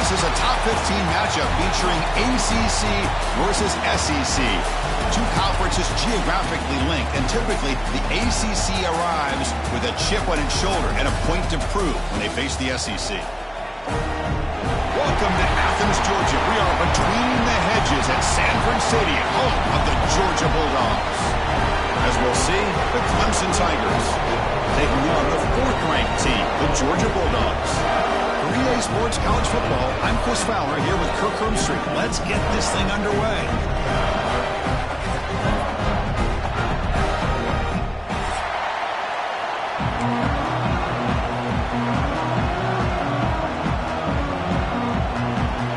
This is a top 15 matchup featuring ACC versus SEC. Two conferences geographically linked, and typically the ACC arrives with a chip on its shoulder and a point to prove when they face the SEC. Welcome to Athens, Georgia. We are between the hedges at Sanford Stadium, home of the Georgia Bulldogs. As we'll see, the Clemson Tigers taking on the fourth-ranked team, the Georgia Bulldogs. For EA Sports College Football, I'm Chris Fowler here with Kirk Herbstreit. Let's get this thing underway.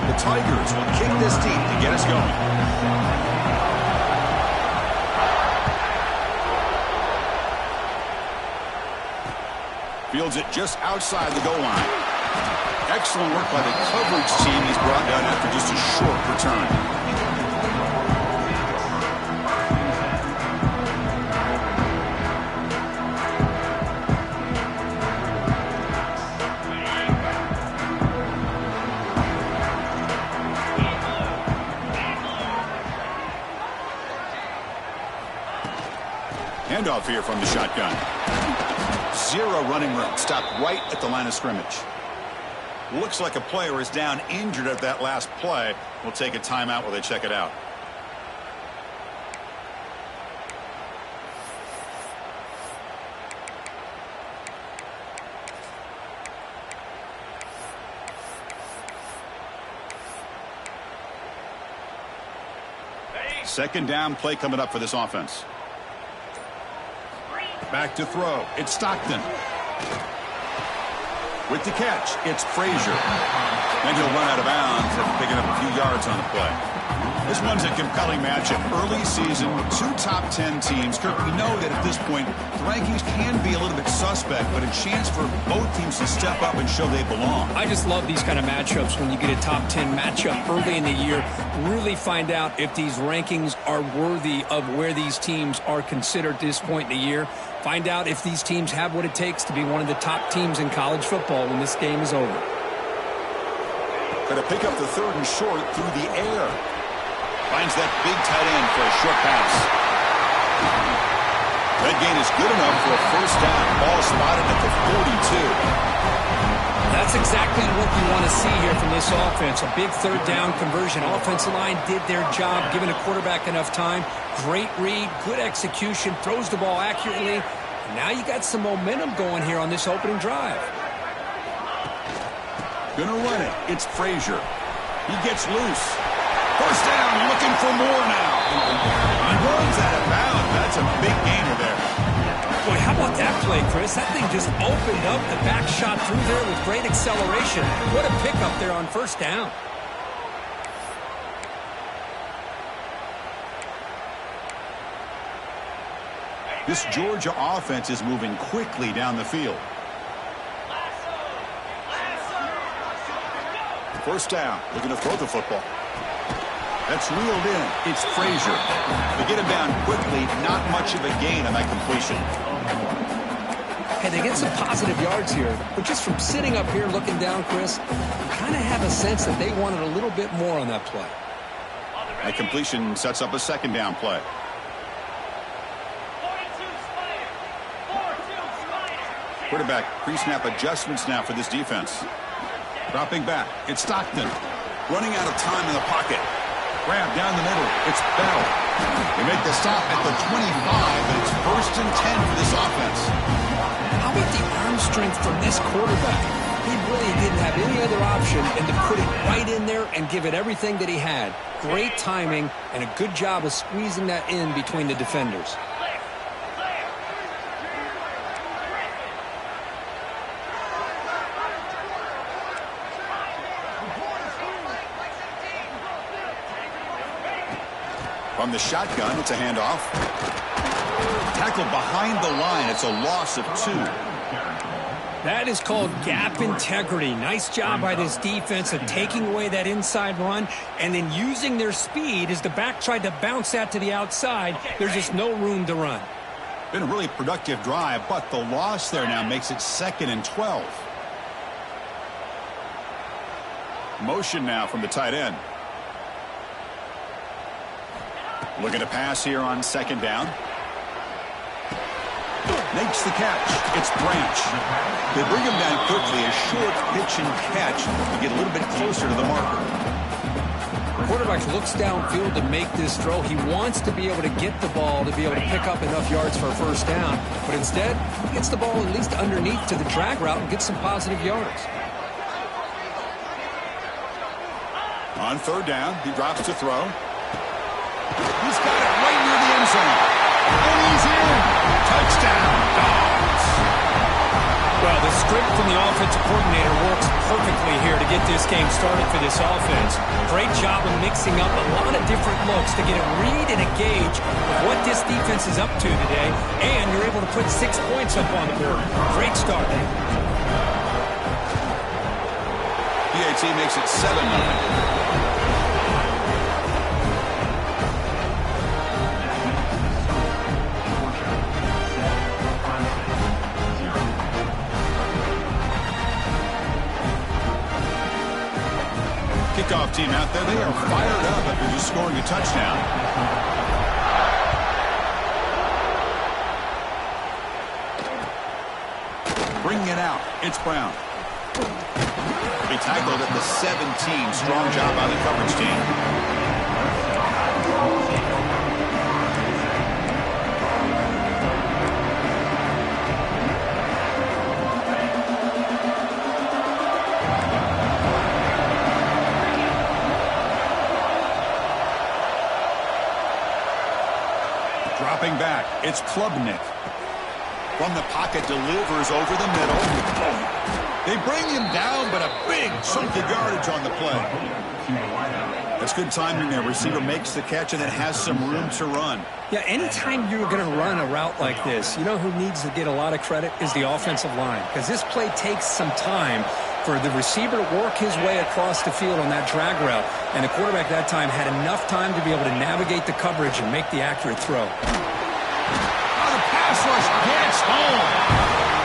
The Tigers will kick this deep to get us going. Fields it just outside the goal line. Excellent work by the coverage team. He's brought down after just a short return. Handoff here from the shotgun. Zero running room. Stopped right at the line of scrimmage. Looks like a player is down injured at that last play. We'll take a timeout while they check it out. Second down play coming up for this offense. Back to throw. It's Stockton. With the catch, it's Frazier. Then he'll run out of bounds after picking up a few yards on the play. This one's a compelling matchup. Early season, two top 10 teams. Kirk, we know that at this point, the rankings can be a little bit suspect, but a chance for both teams to step up and show they belong. I just love these kind of matchups when you get a top 10 matchup early in the year. Really find out if these rankings are worthy of where these teams are considered at this point in the year. Find out if these teams have what it takes to be one of the top teams in college football when this game is over. Going to pick up the third and short through the air. Finds that big tight end for a short pass. That gain is good enough for a first down. Ball spotted at the 42. That's exactly what you want to see here from this offense. A big third down conversion. Offensive line did their job, giving a quarterback enough time. Great read, good execution, throws the ball accurately. And now you got some momentum going here on this opening drive. Gonna run it. It's Frazier. He gets loose. First down, looking for more now. He runs out of bounds. That's a big gainer there. Boy, how about that play, Chris? That thing just opened up. The back shot through there with great acceleration. What a pickup there on first down. This Georgia offense is moving quickly down the field. First down, looking to throw the football. That's reeled in. It's Frazier. They get him down quickly. Not much of a gain on that completion. Hey, they get some positive yards here, but just from sitting up here looking down, Chris, you kind of have a sense that they wanted a little bit more on that play. That completion sets up a second down play. Quarterback pre-snap adjustments now for this defense. Dropping back. It's Stockton. Running out of time in the pocket. Grab down the middle. It's Bell. They make the stop at the 25, but it's 1st and 10 for this offense. How about the arm strength from this quarterback? He really didn't have any other option than to put it right in there and give it everything that he had. Great timing and a good job of squeezing that in between the defenders. From the shotgun, it's a handoff. Tackled behind the line. It's a loss of 2. That is called gap integrity. Nice job by this defense of taking away that inside run and then using their speed as the back tried to bounce that to the outside. There's just no room to run. Been a really productive drive, but the loss there now makes it 2nd and 12. Motion now from the tight end. Looking to pass here on second down. Makes the catch. It's Branch. They bring him down quickly. A short pitch and catch to get a little bit closer to the marker. The quarterback looks downfield to make this throw. He wants to be able to get the ball to be able to pick up enough yards for a first down. But instead, he gets the ball at least underneath to the drag route and gets some positive yards. On third down, he drops to throw. He's got it right near the end zone. And he's in. Touchdown, Dogs. Well, the script from the offensive coordinator works perfectly here to get this game started for this offense. Great job of mixing up a lot of different looks to get a read and a gauge of what this defense is up to today, and you're able to put 6 points up on the board. Great start. PAT makes it 7-0. Kickoff team out there. They are fired up after just scoring a touchdown. Bringing it out. It's Brown. He tackled at the 17. Strong job by the coverage team. Dropping back, it's Klubnik. From the pocket, delivers over the middle. They bring him down, but a big chunk of yardage on the play. That's good timing there. Receiver makes the catch and then has some room to run. Yeah, anytime you're going to run a route like this, you know who needs to get a lot of credit is the offensive line. Because this play takes some time for the receiver to work his way across the field on that drag route. And the quarterback that time had enough time to be able to navigate the coverage and make the accurate throw. Oh, the pass rush gets home.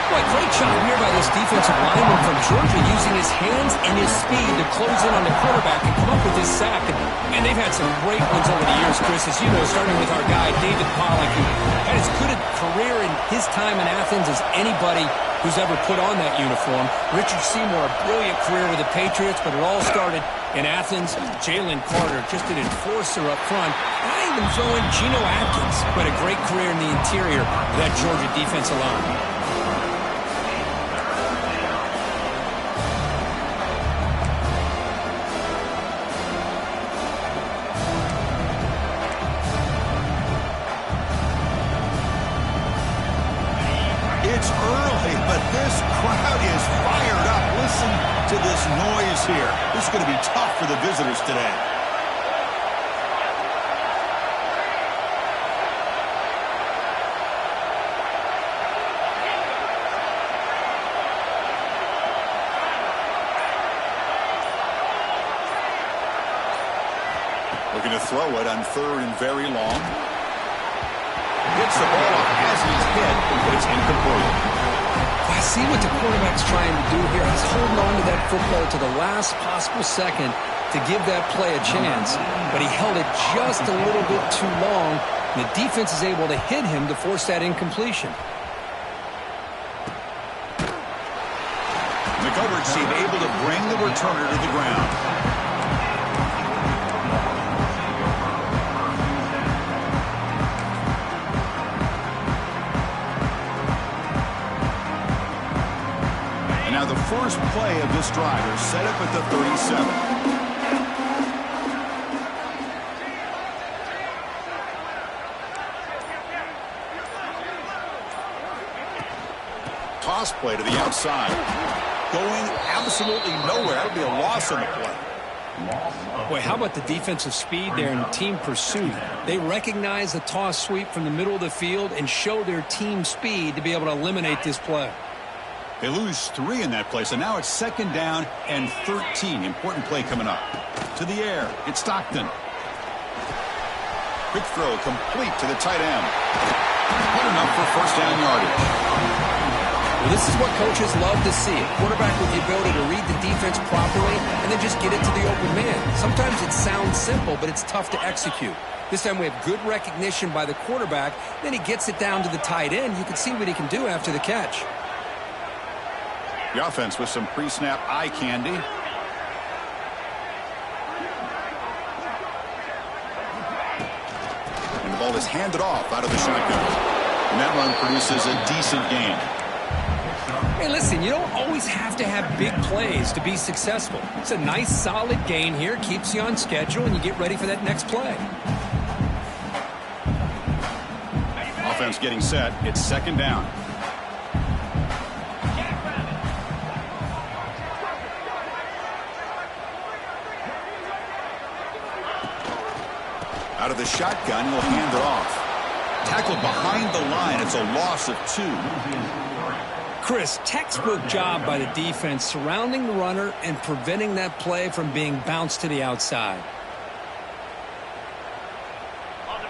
Boy, great job here by this defensive lineman from Georgia using his hands and his speed to close in on the quarterback and come up with this sack. And they've had some great ones over the years, Chris, as you know, starting with our guy, David Pollack, who had as good a career in his time in Athens as anybody who's ever put on that uniform. Richard Seymour, a brilliant career with the Patriots, but it all started in Athens. Jalen Carter, just an enforcer up front. I even throw in Geno Atkins, who had a great career in the interior of that Georgia defensive line. It's early, but this crowd is fired up. Listen to this noise here. This is going to be tough for the visitors today. Looking to throw it on third and very long. Gets the ball off as he's hit, but it's incomplete. I see what the quarterback's trying to do here. He's holding on to that football to the last possible second to give that play a chance. But he held it just a little bit too long. And the defense is able to hit him to force that incompletion. The coverage team able to bring the returner to the ground. Now the first play of this drive is set up at the 37. Toss play to the outside. Going absolutely nowhere. That would be a loss on the play. Boy, how about the defensive speed there and team pursuit? They recognize the toss sweep from the middle of the field and show their team speed to be able to eliminate this play. They lose 3 in that play, so now it's second down and 13. Important play coming up. To the air, it's Stockton. Quick throw complete to the tight end. Good enough for first down yardage. Well, this is what coaches love to see. A quarterback with the ability to read the defense properly and then just get it to the open man. Sometimes it sounds simple, but it's tough to execute. This time we have good recognition by the quarterback. Then he gets it down to the tight end. You can see what he can do after the catch. The offense with some pre-snap eye candy. And the ball is handed off out of the shotgun. And that run produces a decent gain. Hey, listen, you don't always have to have big plays to be successful. It's a nice, solid gain here. Keeps you on schedule, and you get ready for that next play. Offense getting set. It's second down. Out of the shotgun, he'll hand it off. Tackled behind the line. It's a loss of 2. Chris, textbook job by the defense surrounding the runner and preventing that play from being bounced to the outside.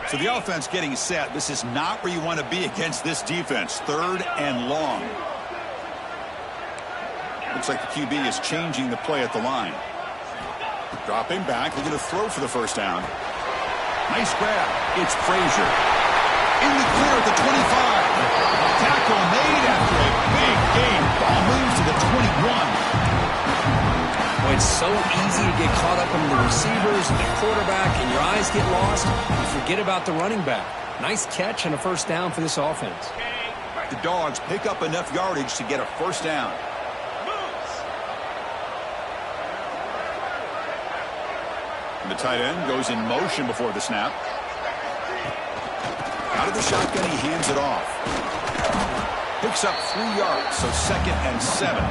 So the offense getting set. This is not where you want to be against this defense. Third and long. Looks like the QB is changing the play at the line. Dropping back. They're going to throw for the first down. Nice grab. It's Frazier. In the clear at the 25. Tackle made after a big gain. Ball moves to the 21. Well, it's so easy to get caught up in the receivers and the quarterback, and your eyes get lost. You forget about the running back. Nice catch and a first down for this offense. The Dogs pick up enough yardage to get a first down. And the tight end goes in motion before the snap. Out of the shotgun, he hands it off. Picks up 3 yards, so second and 7.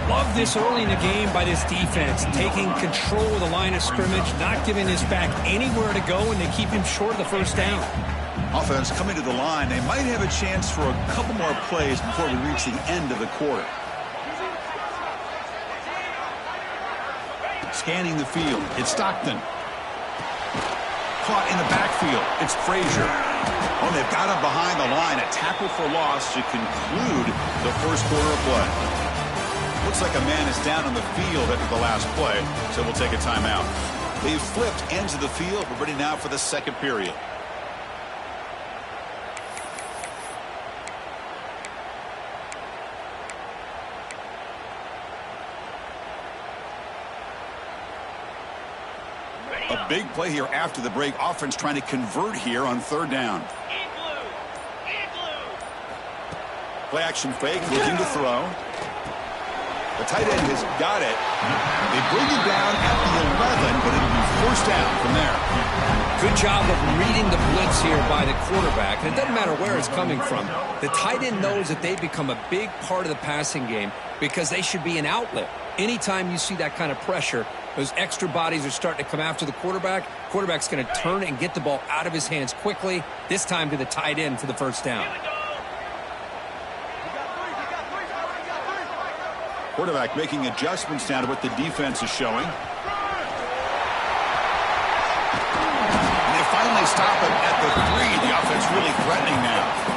Love this early in the game by this defense, taking control of the line of scrimmage, not giving this back anywhere to go, and they keep him short of the first down. Offense coming to the line. They might have a chance for a couple more plays before we reach the end of the quarter. Scanning the field. It's Stockton. Caught in the backfield. It's Frazier. Oh, they've got him behind the line. A tackle for loss to conclude the first quarter of play. Looks like a man is down on the field after the last play, so we'll take a timeout. They've flipped ends of the field. We're ready now for the second period. A big play here after the break. Offense trying to convert here on third down. Play action fake, looking to throw. The tight end has got it. They bring him down at the 11, but it'll be first down from there. Good job of reading the blitz here by the quarterback. And it doesn't matter where it's coming from. The tight end knows that they've become a big part of the passing game because they should be an outlet. Anytime you see that kind of pressure, those extra bodies are starting to come after the quarterback. Quarterback's going to turn and get the ball out of his hands quickly, this time to the tight end for the first down. Quarterback making adjustments down to what the defense is showing. And they finally stop him at the 3. The offense really threatening now.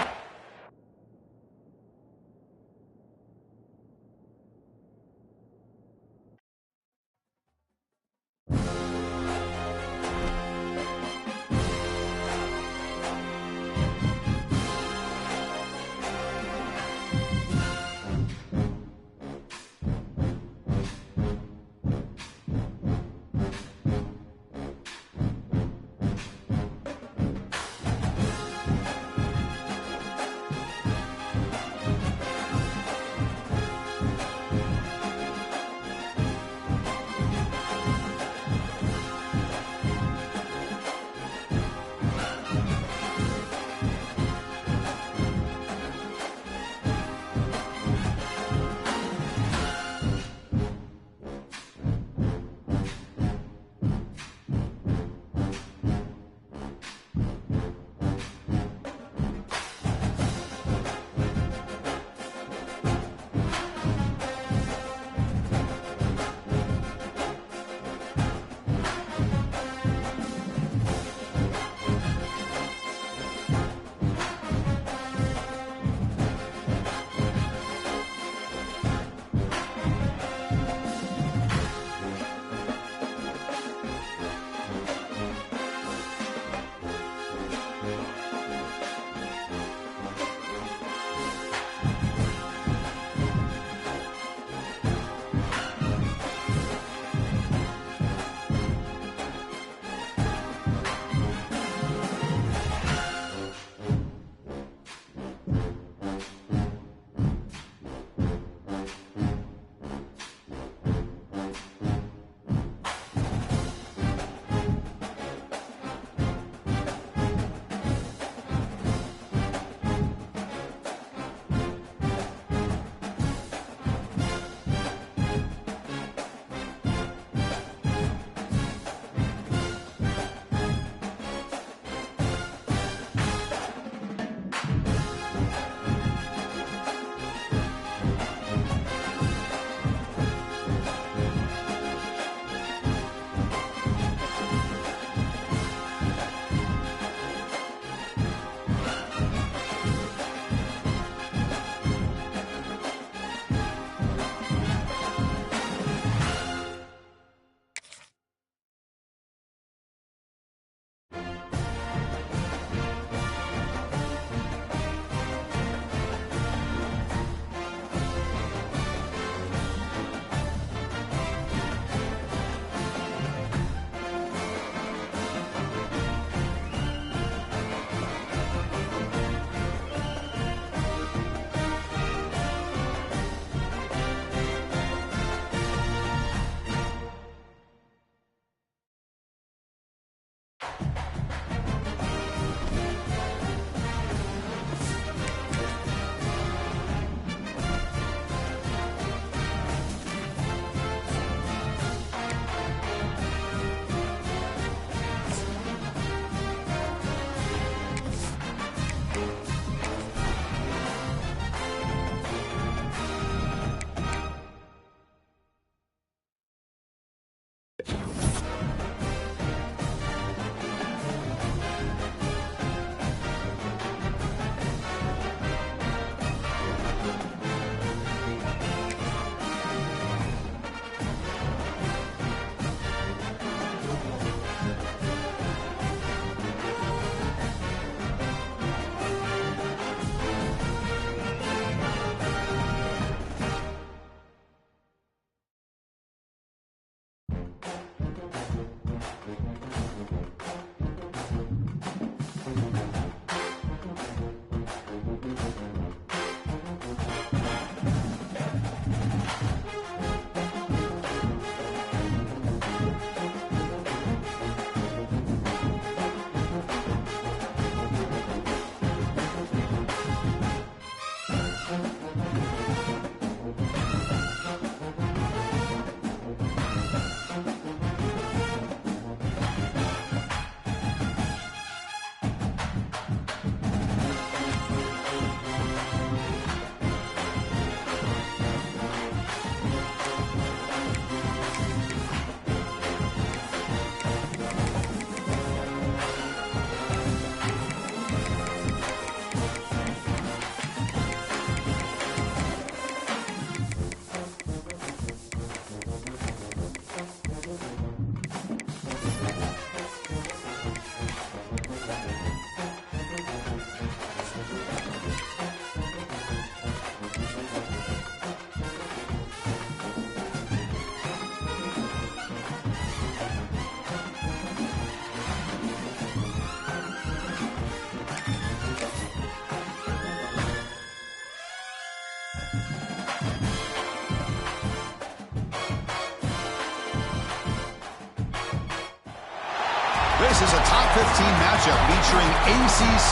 This is a top 15 matchup featuring ACC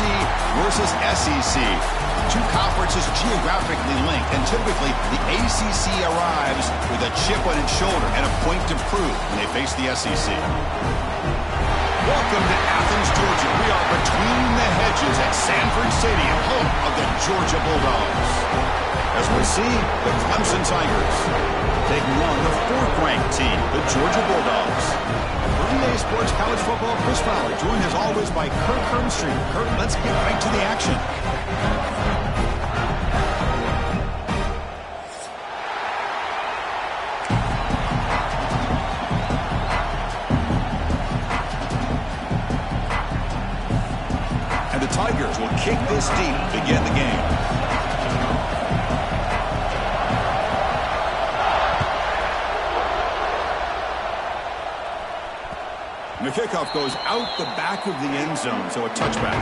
versus SEC. Two conferences geographically linked, and typically the ACC arrives with a chip on its shoulder and a point to prove when they face the SEC. Welcome to Athens, Georgia. We are between the hedges at Sanford Stadium, home of the Georgia Bulldogs. As we see, the Clemson Tigers taking on the fourth-ranked team, the Georgia Bulldogs. For EA Sports College Football, Chris Fowler, joined as always by Kirk Herbstreit. Kirk, let's get right to the action. And the Tigers will kick this deep to begin the game. The kickoff goes out the back of the end zone, so a touchback.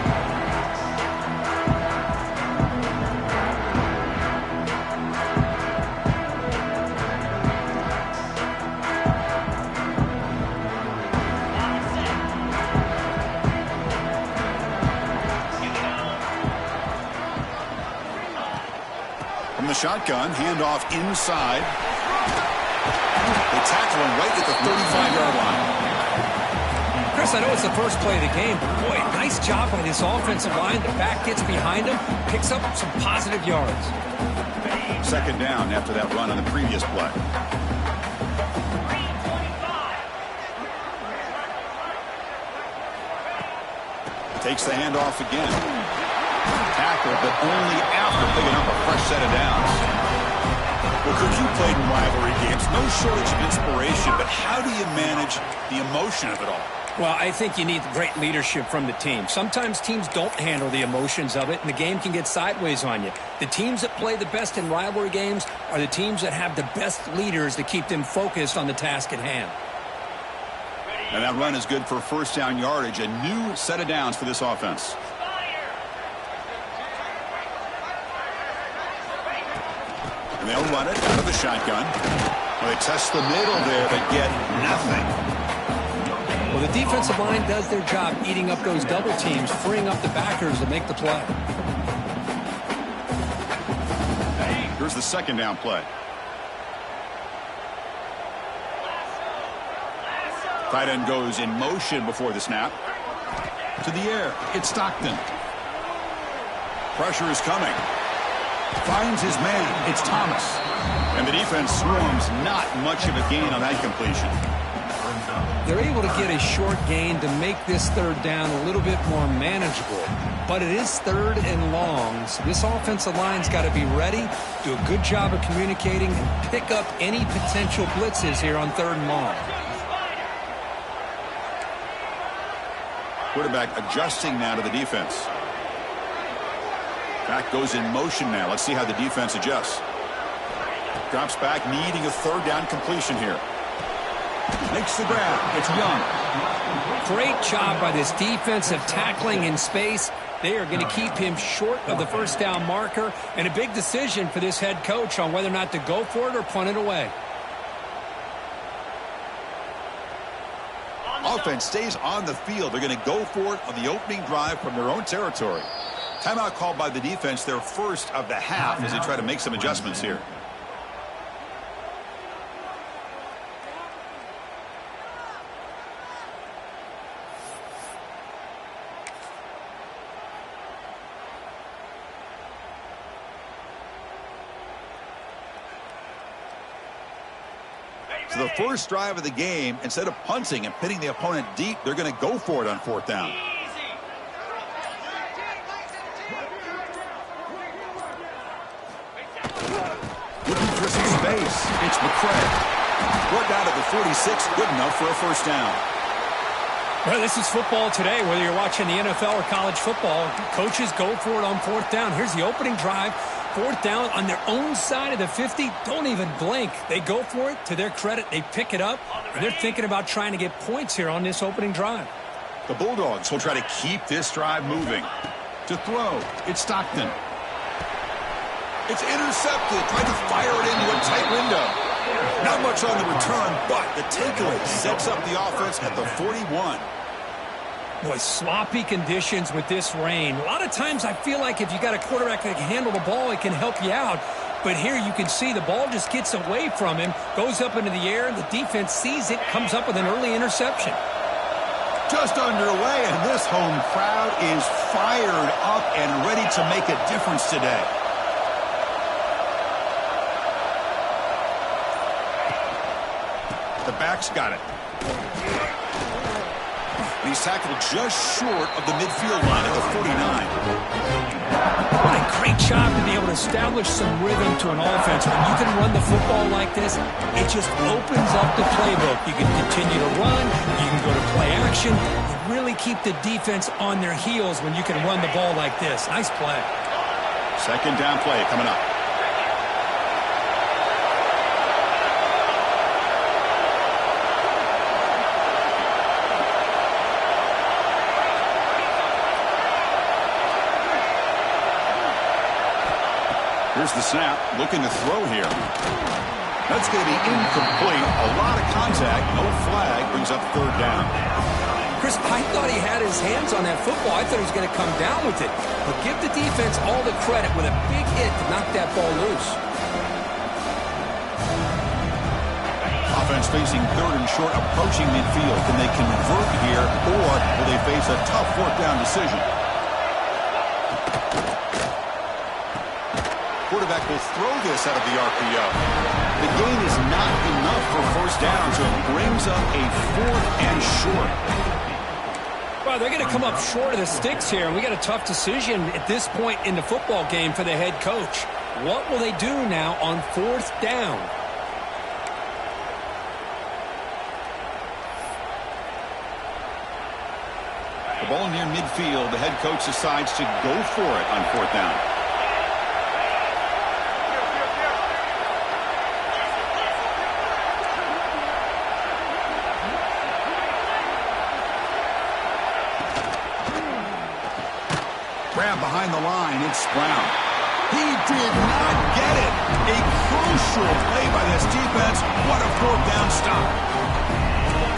From the shotgun, handoff inside. They tackle him right at the 35-yard line. Chris, I know it's the first play of the game, but boy, nice job by this offensive line. The back gets behind him, picks up some positive yards. Second down after that run on the previous play. Takes the handoff again. Tackle, but only after picking up a fresh set of downs. Well, Cook, you played in rivalry games. No shortage of inspiration, but how do you manage the emotion of it all? Well, I think you need great leadership from the team. Sometimes teams don't handle the emotions of it, and the game can get sideways on you. The teams that play the best in rivalry games are the teams that have the best leaders to keep them focused on the task at hand. And that run is good for first down yardage, a new set of downs for this offense. And they'll run it out of the shotgun. Well, they test the middle there, but get nothing. Well, the defensive line does their job eating up those double teams, freeing up the backers to make the play. Here's the second down play. Tight end goes in motion before the snap. To the air. It's Stockton. Pressure is coming. Finds his man. It's Thomas. And the defense swarms. Not much of a gain on that completion. They're able to get a short gain to make this third down a little bit more manageable. But it is third and long, so this offensive line's got to be ready, do a good job of communicating, and pick up any potential blitzes here on third and long. Quarterback adjusting now to the defense. Back goes in motion now. Let's see how the defense adjusts. Drops back, needing a third down completion here. Makes the grab. It's Young. Great job by this defensive tackling in space. They are going to keep him short of the first down marker, and a big decision for this head coach on whether or not to go for it or punt it away. Offense stays on the field. They're going to go for it on the opening drive from their own territory. Timeout called by the defense, their first of the half, as they try to make some adjustments here. So the first drive of the game, instead of punting and pitting the opponent deep, they're going to go for it on fourth down. Looking for some space. It's McCray. Brought down to the 46, good enough for a first down. Well, this is football today, whether you're watching the NFL or college football. Coaches go for it on fourth down. Here's the opening drive. Fourth down on their own side of the 50. Don't even blink. They go for it. To their credit, they pick it up. And they're thinking about trying to get points here on this opening drive. The Bulldogs will try to keep this drive moving. To throw, it's Stockton. It's intercepted. Tried to fire it into a tight window. Not much on the return, but the takeaway sets up the offense at the 41. Boy, sloppy conditions with this rain. A lot of times I feel like if you got a quarterback that can handle the ball, it can help you out. But here you can see the ball just gets away from him, goes up into the air, the defense sees it, comes up with an early interception. Just underway, and this home crowd is fired up and ready to make a difference today. The back's got it. He's tackled just short of the midfield line at the 49. What a great job to be able to establish some rhythm to an offense. When you can run the football like this, it just opens up the playbook. You can continue to run. You can go to play action. You really keep the defense on their heels when you can run the ball like this. Nice play. Second down play coming up. Here's the snap, looking to throw here. That's going to be incomplete. A lot of contact, no flag, brings up third down. Chris, I thought he had his hands on that football. I thought he was going to come down with it. But give the defense all the credit with a big hit to knock that ball loose. Offense facing third and short, approaching midfield. Can they convert here, or will they face a tough fourth down decision? Quarterback will throw this out of the RPO. The gain is not enough for first down, so it brings up a fourth and short. Well, they're going to come up short of the sticks here, and we got a tough decision at this point in the football game for the head coach. What will they do now on fourth down? The ball near midfield. The head coach decides to go for it on fourth down. Grab behind the line. It's Brown. He did not get it. A crucial play by this defense. What a fourth down stop.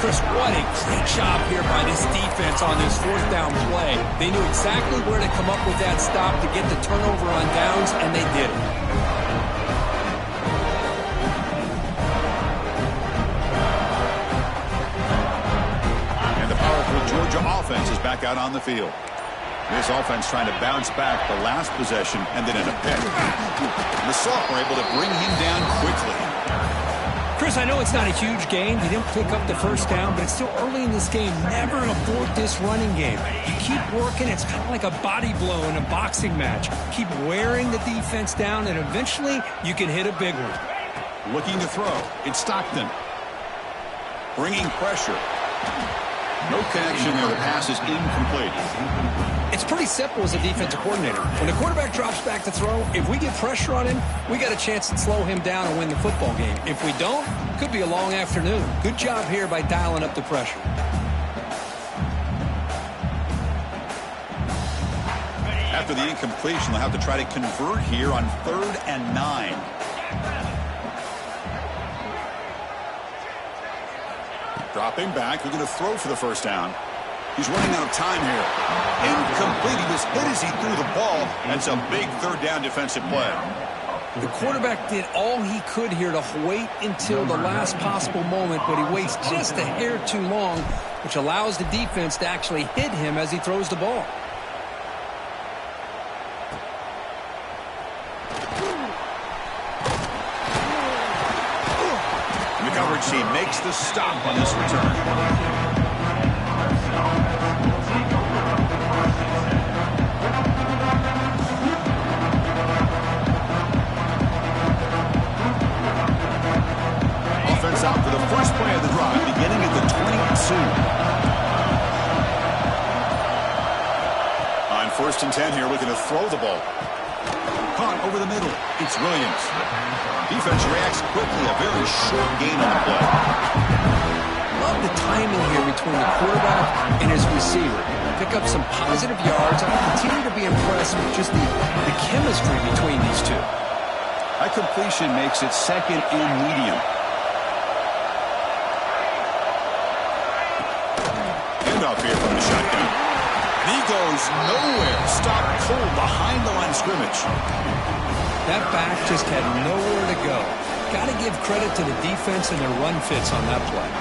Chris, what a great job here by this defense on this fourth down play. They knew exactly where to come up with that stop to get the turnover on downs, and they did it. And the powerful Georgia offense is back out on the field. This offense trying to bounce back the last possession and then in a pick. The Sophomore able to bring him down quickly. Chris, I know it's not a huge gain. You didn't pick up the first down, but it's still early in this game. Never abort this running game. You keep working. It's kind of like a body blow in a boxing match. Keep wearing the defense down, and eventually you can hit a big one. Looking to throw. It's Stockton. Bringing pressure. No connection there. The pass is incomplete. It's pretty simple as a defensive coordinator. When the quarterback drops back to throw, if we get pressure on him, we got a chance to slow him down and win the football game. If we don't, it could be a long afternoon. Good job here by dialing up the pressure. After the incompletion, they'll have to try to convert here on 3rd and 9. Dropping back, looking to throw for the first down. He's running out of time here. Incomplete. He was hit as he threw the ball. That's a big 3rd down defensive play. The quarterback did all he could here to wait until the last possible moment, but he waits just a hair too long, which allows the defense to actually hit him as he throws the ball. The coverage team makes the stop on this return. Offense out for the first play of the drive, beginning at the 22. On 1st and 10 here, looking to throw the ball. Caught over the middle. It's Williams. Defense reacts quickly. A very short gain on the play. Love the timing here between the quarterback and his receiver. Pick up some positive yards. I continue to be impressed with just the chemistry between these two. That completion makes it 2nd and medium. Handoff here from the shotgun. And he goes nowhere. Stopped cold behind the line of scrimmage. That back just had nowhere to go. Got to give credit to the defense and their run fits on that play.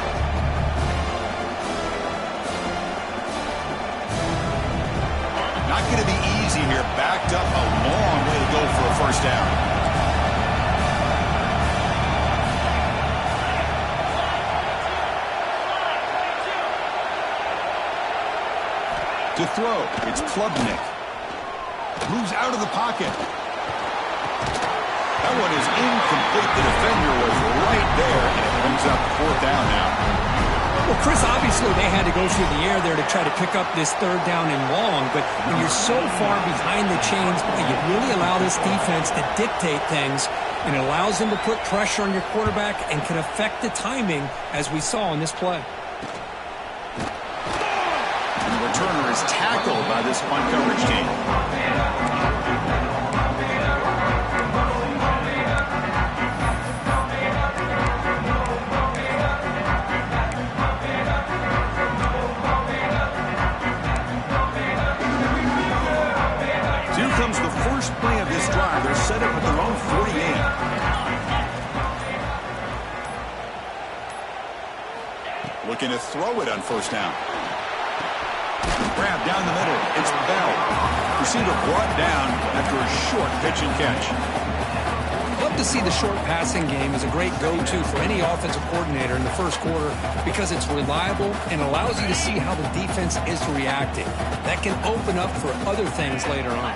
Not going to be easy here. Backed up a long way to go for a first down. To throw, it's Klubnik. Moves out of the pocket. That one is incomplete. The defender was right there, and it brings up 4th down now. Well, Chris, obviously they had to go through the air there to try to pick up this 3rd down and long, but when you're so far behind the chains, you really allow this defense to dictate things, and it allows them to put pressure on your quarterback and can affect the timing, as we saw in this play. And the returner is tackled by this punt coverage team. Here comes the first play of this drive. They're set up at their own 48. Looking to throw it on 1st down. Grab down the middle. It's Bell. Receiver brought down after a short pitch and catch. Love to see the short passing game as a great go-to for any offensive coordinator in the first quarter because it's reliable and allows you to see how the defense is reacting. That can open up for other things later on.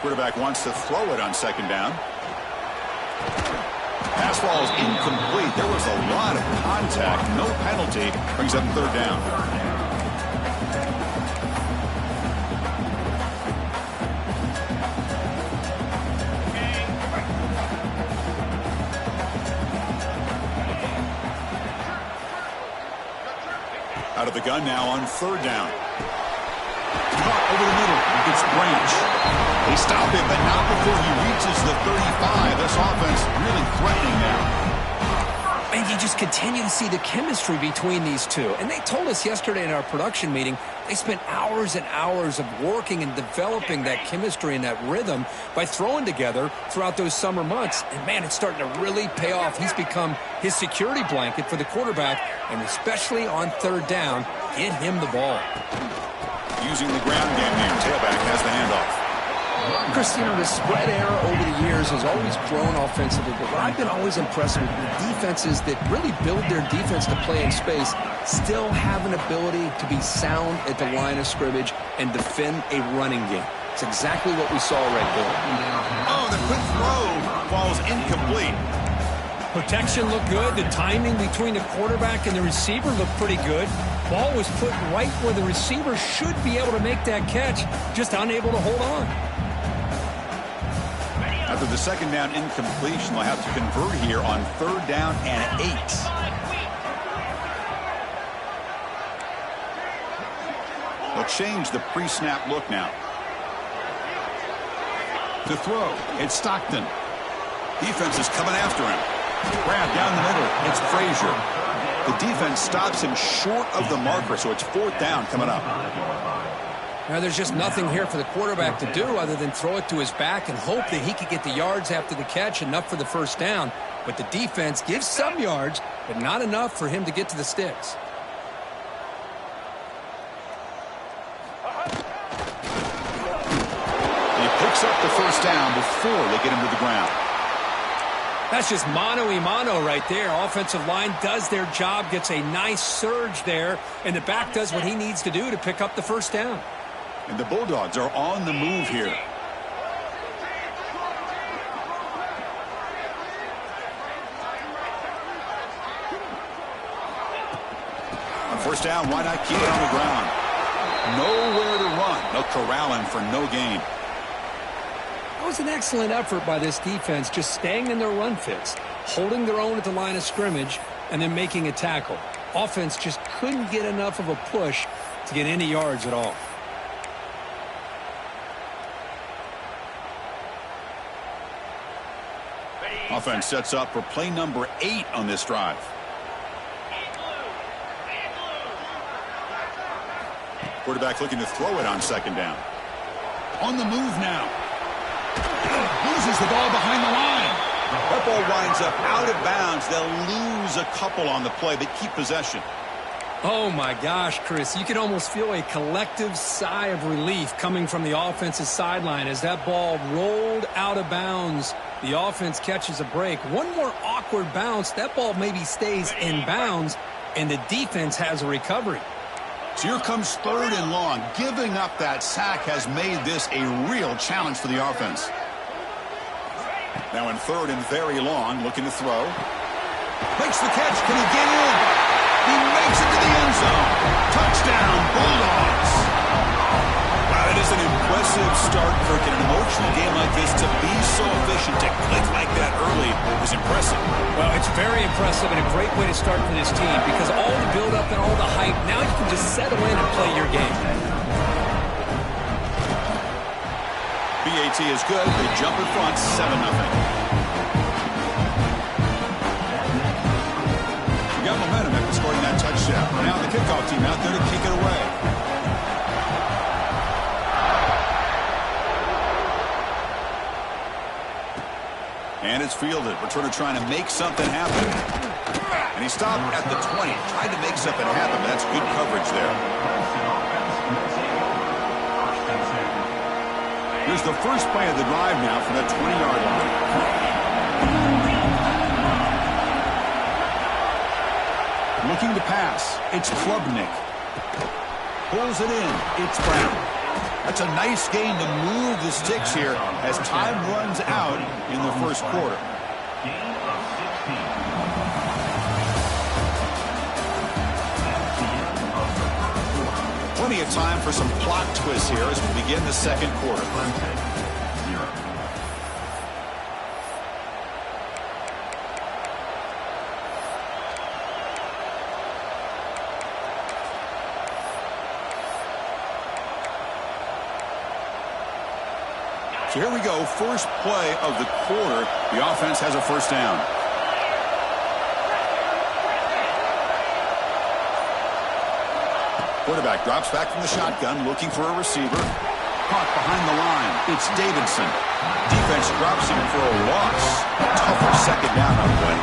Quarterback wants to throw it on 2nd down. Pass ball is incomplete. There was a lot of contact. No penalty. Brings up 3rd down. Out of the gun now on 3rd down. Caught over the middle. It's Branch. They stop him, but not before he reaches the 35. This offense really threatening now. And you just continue to see the chemistry between these two. And they told us yesterday in our production meeting, they spent hours and hours of working and developing that chemistry and that rhythm by throwing together throughout those summer months. And, man, it's starting to really pay off. He's become his security blanket for the quarterback, and especially on 3rd down, get him the ball. Using the ground game here. Tailback has the handoff. Chris, the spread era over the years has always grown offensively, but what I've been always impressed with defenses that really build their defense to play in space still have an ability to be sound at the line of scrimmage and defend a running game. It's exactly what we saw right there. Oh, the quick throw falls incomplete. Protection looked good. The timing between the quarterback and the receiver looked pretty good. Ball was put right where the receiver should be able to make that catch, just unable to hold on. After the second down incompletion, they'll have to convert here on 3rd down and 8. They'll change the pre-snap look now. To throw, it's Stockton. Defense is coming after him. Grab down the middle, it's Frazier. The defense stops him short of the marker, so it's 4th down coming up. Now, there's just nothing here for the quarterback to do other than throw it to his back and hope that he could get the yards after the catch, enough for the 1st down. But the defense gives some yards, but not enough for him to get to the sticks. He picks up the 1st down before they get him to the ground. That's just mano-a-mano right there. Offensive line does their job, gets a nice surge there, and the back does what he needs to do to pick up the 1st down. And the Bulldogs are on the move here. On 1st down, why not keep it on the ground? Nowhere to run. They'll corral him for no gain. That was an excellent effort by this defense, just staying in their run fits, holding their own at the line of scrimmage, and then making a tackle. Offense just couldn't get enough of a push to get any yards at all. Offense sets up for play number 8 on this drive. Quarterback looking to throw it on 2nd down. On the move now. Loses the ball behind the line. That ball winds up out of bounds. They'll lose a couple on the play, but keep possession. Oh, my gosh, Chris. You can almost feel a collective sigh of relief coming from the offensive sideline as that ball rolled out of bounds. The offense catches a break. One more awkward bounce. That ball maybe stays in bounds, and the defense has a recovery. So here comes 3rd and long. Giving up that sack has made this a real challenge for the offense. Now in 3rd and very long, looking to throw. Makes the catch. Can he get in? He makes it to the end zone. Touchdown, Bulldogs. Wow, that is an impressive start, Kirk. In an emotional game like this, to be so efficient, to click like that early is impressive. Well, it's very impressive and a great way to start for this team because all the build-up and all the hype, now you can just settle in and play your game. BAT is good. They jump in front, 7-0. Got momentum after scoring that touchdown. Now the kickoff team out there to kick it away. And it's fielded. Returner trying to make something happen. And he stopped at the 20. Tried to make something happen, but that's good coverage there. Here's the first play of the drive now from that 20-yard line. Looking to pass. It's Klubnik. Pulls it in. It's Brown. That's a nice gain to move the sticks here as time runs out in the 1st quarter. Plenty of time for some plot twists here as we begin the 2nd quarter. So here we go, first play of the quarter. The offense has a 1st down. Quarterback drops back from the shotgun, looking for a receiver. Caught behind the line. It's Davidson. Defense drops him for a loss. A tougher 2nd down on the way.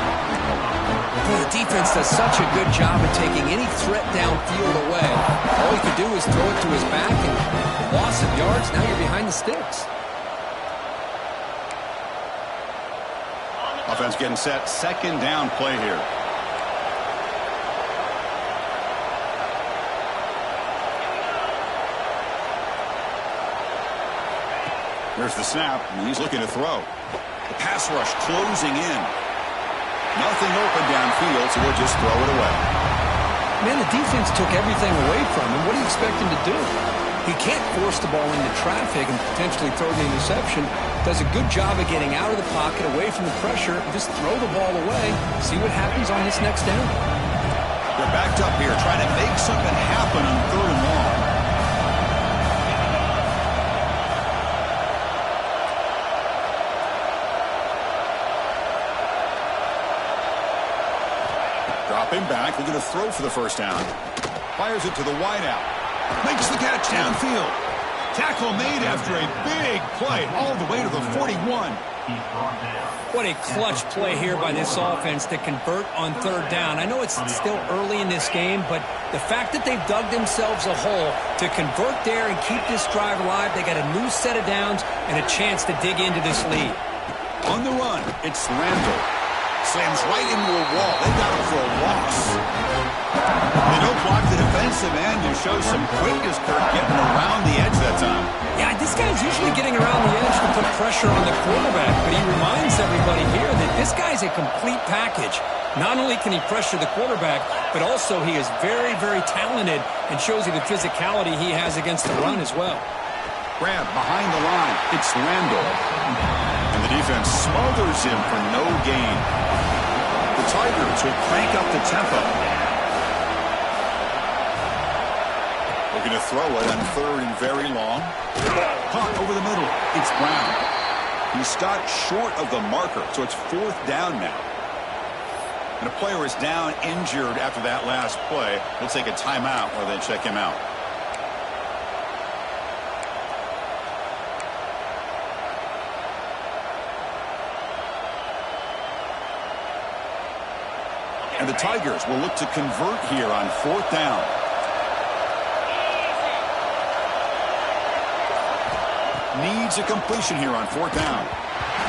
The defense does such a good job of taking any threat downfield away. All he could do is throw it to his back, and loss of yards, now you're behind the sticks. Offense getting set. Second down play here. There's the snap, and he's looking to throw. The pass rush closing in. Nothing open downfield, so we'll just throw it away. Man, the defense took everything away from him. What do you expect him to do? He can't force the ball into traffic and potentially throw the interception. Does a good job of getting out of the pocket, away from the pressure, and just throw the ball away. See what happens on this next down. They're backed up here, trying to make something happen on 3rd and long. Dropping back, looking to throw for the first down. Fires it to the wideout. Makes the catch downfield. Tackle made after a big play all the way to the 41. What a clutch play here by this offense to convert on 3rd down. I know it's still early in this game, but the fact that they've dug themselves a hole to convert there and keep this drive alive, they got a new set of downs and a chance to dig into this lead. On the run, it's Randall. Slams right into a wall. They got him for a loss. They don't block the defensive end to show some quickness, Kirk, getting around the edge that time. Yeah, this guy's usually getting around the edge to put pressure on the quarterback, but he reminds everybody here that this guy's a complete package. Not only can he pressure the quarterback, but also he is very, very talented and shows you the physicality he has against the run as well. Grab behind the line. It's Randall. And the defense smothers him for no gain. The Tigers will crank up the tempo. Looking to throw it on 3rd and very long. Caught over the middle. It's Brown. He stopped short of the marker, so it's 4th down now. And a player is down injured after that last play. We'll take a timeout while they check him out. And the Tigers will look to convert here on 4th down. Needs a completion here on 4th down.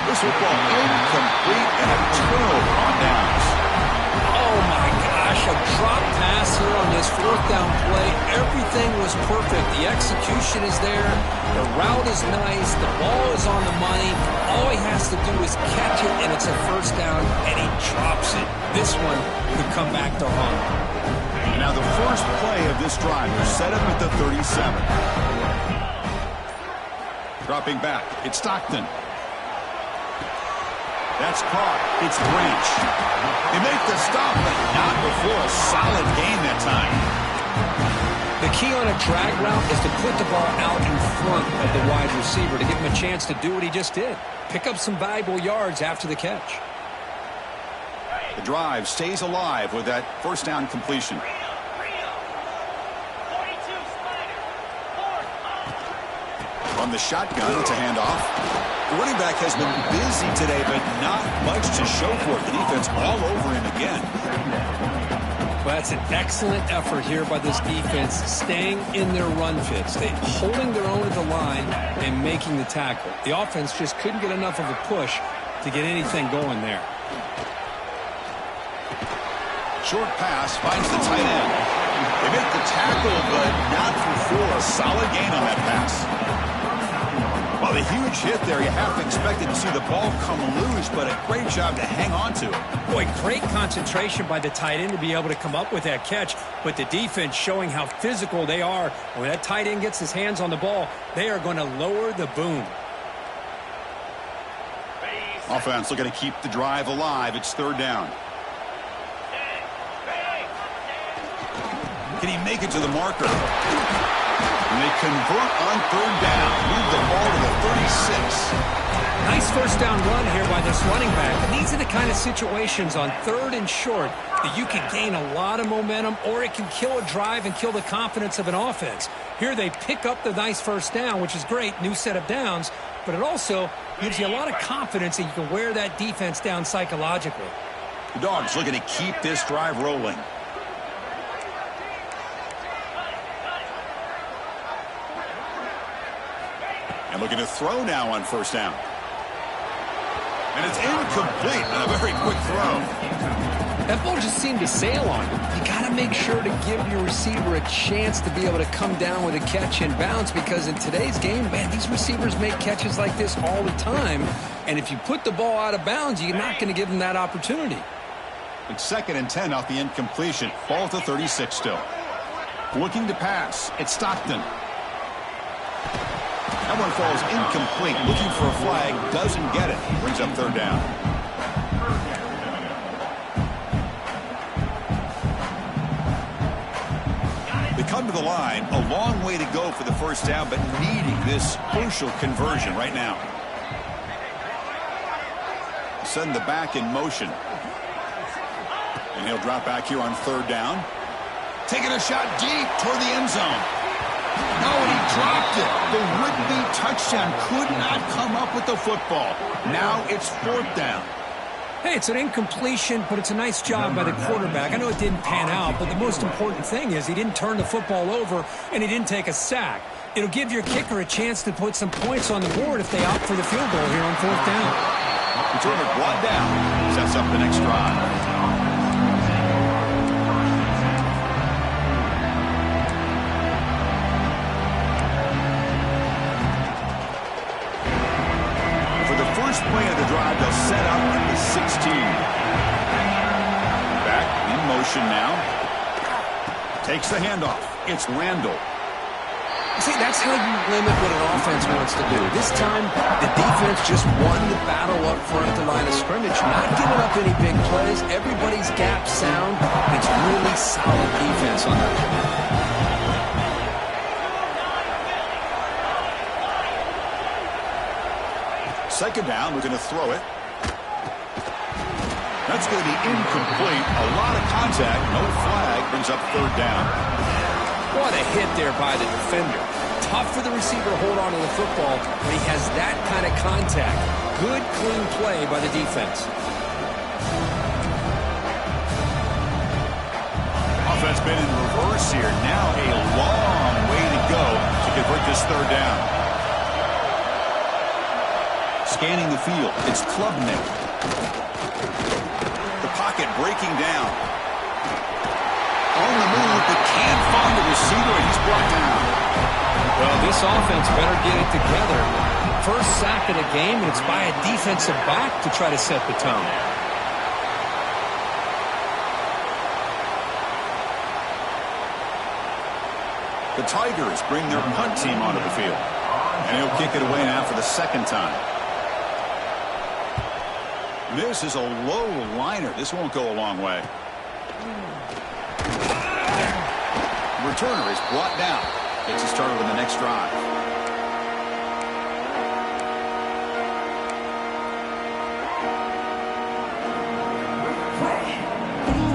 This football incomplete and a turnover on downs. Oh my gosh, a drop pass here on this 4th down play. Everything was perfect. The execution is there. The route is nice. The ball is on the money. All he has to do is catch it, and it's a 1st down, and he drops it. This one could come back to haunt. And now the first play of this drive will set up at the 37. Dropping back, it's Stockton. That's caught. It's Branch. They make the stop, but not before a solid gain that time. The key on a drag route is to put the ball out in front of the wide receiver to give him a chance to do what he just did. Pick up some valuable yards after the catch. The drive stays alive with that 1st down completion. On the shotgun, it's a handoff. The running back has been busy today, but not much to show for it. The defense all over him again. Well, that's an excellent effort here by this defense, staying in their run fits. They holding their own at the line and making the tackle. The offense just couldn't get enough of a push to get anything going there. Short pass finds the tight end. They make the tackle, but not for a solid gain on that pass. Well, the huge hit there, you have to expect to see the ball come loose, but a great job to hang on to it. Boy, great concentration by the tight end to be able to come up with that catch, but the defense showing how physical they are. When that tight end gets his hands on the ball, they are going to lower the boom. Offense looking to keep the drive alive. It's 3rd down. Can he make it to the marker? And they convert on 3rd down. Move the ball to the 36. Nice 1st down run here by this running back. These are the kind of situations on 3rd and short that you can gain a lot of momentum, or it can kill a drive and kill the confidence of an offense. Here they pick up the nice 1st down, which is great, new set of downs, but it also gives you a lot of confidence that you can wear that defense down psychologically. The Dogs looking to keep this drive rolling. And looking to throw now on 1st down. And it's incomplete on a very quick throw. That ball just seemed to sail on him. You got to make sure to give your receiver a chance to be able to come down with a catch and bounce, because in today's game, man, these receivers make catches like this all the time. And if you put the ball out of bounds, you're not going to give them that opportunity. It's 2nd and 10 off the incompletion. Ball to 36 still. Looking to pass. It's Stockton. That one falls incomplete. Looking for a flag. Doesn't get it. Brings up 3rd down. They come to the line. A long way to go for the first down, but needing this crucial conversion right now. Send the back in motion. And he'll drop back here on 3rd down. Taking a shot deep toward the end zone. No, and he dropped it. The would-be touchdown could not come up with the football. Now it's 4th down. Hey, it's an incompletion, but it's a nice job by the quarterback. I know it didn't pan out, but the most important thing is he didn't turn the football over and he didn't take a sack. It'll give your kicker a chance to put some points on the board if they opt for the field goal here on 4th down. Returner brought down. Sets up the next drive. Play of the drive, they'll set up at the 16. Back in motion now. Takes the handoff. It's Randall. See, that's how you limit what an offense wants to do. This time, the defense just won the battle up front at the line of scrimmage, not giving up any big plays. Everybody's gap sound. It's really solid defense on that one. 2nd down, we're going to throw it. That's going to be incomplete. A lot of contact, no flag, brings up 3rd down. What a hit there by the defender. Tough for the receiver to hold on to the football when he has that kind of contact. Good, clean play by the defense. Offense been in reverse here. Now a long way to go to convert this 3rd down. Scanning the field, it's Klubnik. The pocket breaking down. On the move, but can't find the receiver, and he's brought down. Well, this offense better get it together. First sack of the game, and it's by a defensive back to try to set the tone. The Tigers bring their punt team onto the field. And he'll kick it away now for the 2nd time. This is a low liner. This won't go a long way. Returner is brought down. Gets us started on the next drive.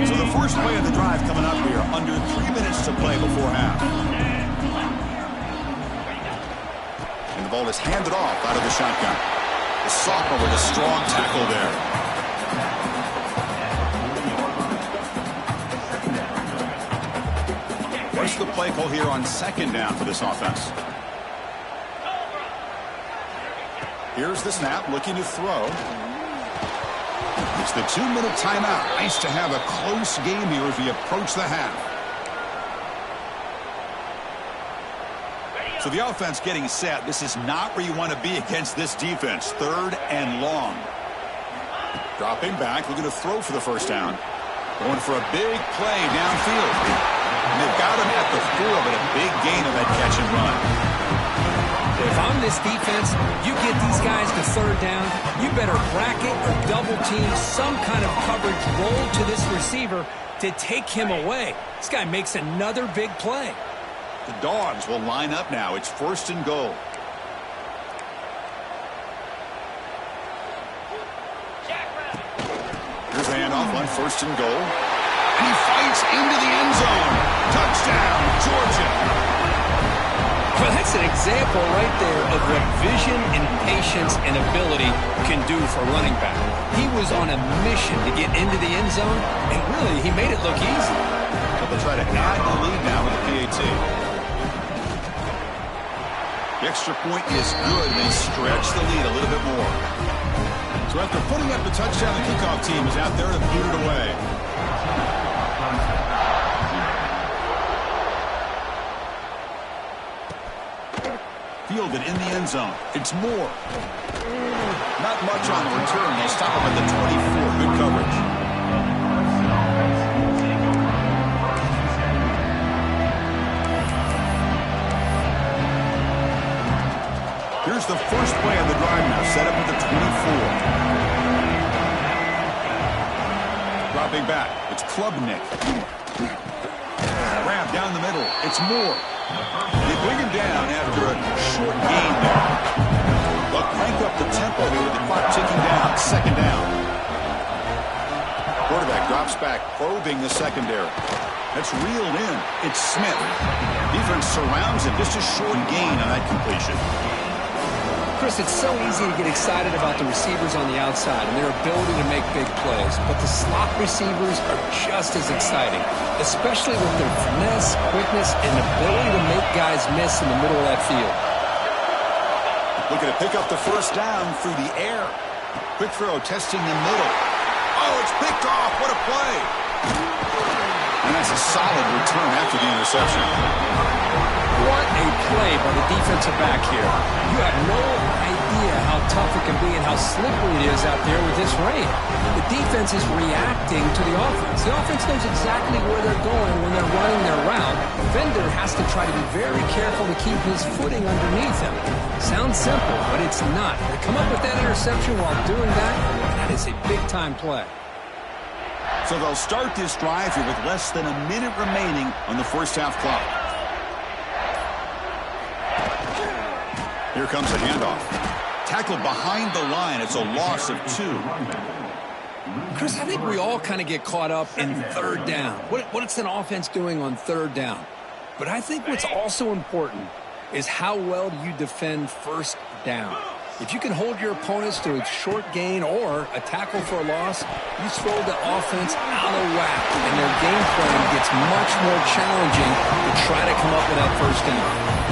So the first play of the drive coming up here. Under 3 minutes to play before half. And the ball is handed off out of the shotgun. The sophomore with a strong tackle there. What's the play call here on 2nd down for this offense? Here's the snap, looking to throw. It's the 2-minute timeout. Nice to have a close game here as we approach the half. So the offense getting set. This is not where you want to be against this defense. 3rd and long. Dropping back, looking to throw for the 1st down. Going for a big play downfield. And they've got him at the 4, but a big gain on that catch and run. If I'm this defense, you get these guys to 3rd down, you better bracket or double team some kind of coverage roll to this receiver to take him away. This guy makes another big play. The Dogs will line up now. It's 1st and goal. Here's the handoff on 1st and goal. And he fights into the end zone. Touchdown, Georgia. Well, that's an example right there of what vision and patience and ability can do for running back. He was on a mission to get into the end zone, and really, he made it look easy. Well, they'll try to add the lead now with the PAT. The extra point is good. They stretch the lead a little bit more. So after putting up the touchdown, the kickoff team is out there to boot it away. Fielded in the end zone. It's Moore. Not much on the return. They'll stop him at the 24. Good coverage. Here's the first play of the drive now, set up at the 24. Dropping back, it's Klubnik. Grab down the middle, it's Moore. They bring him down after a short gain there. They'll crank up the tempo here with the clock ticking down, second down. Quarterback drops back, probing the secondary. That's reeled in, it's Smith. Defense surrounds him, just a short gain on that completion. Chris, it's so easy to get excited about the receivers on the outside and their ability to make big plays, but the slot receivers are just as exciting, especially with their finesse, quickness, and ability to make guys miss in the middle of that field. Looking to pick up the first down through the air. Quick throw, testing the middle. Oh, it's picked off. What a play. And that's a solid return after the interception. What a play by the defensive back here. You have no idea how tough it can be and how slippery it is out there with this rain. The defense is reacting to the offense. The offense knows exactly where they're going when they're running their route. The defender has to try to be very careful to keep his footing underneath him. Sounds simple, but it's not. To come up with that interception while doing that, that is a big-time play. So they'll start this drive here with less than a minute remaining on the first half clock. Here comes a handoff. Tackled behind the line. It's a loss of 2. Chris, I think we all kind of get caught up in third down. What's an offense doing on third down? But I think what's also important is how well do you defend first down. If you can hold your opponents to a short gain or a tackle for a loss, you throw the offense out of whack, and their game plan gets much more challenging to try to come up with that first down.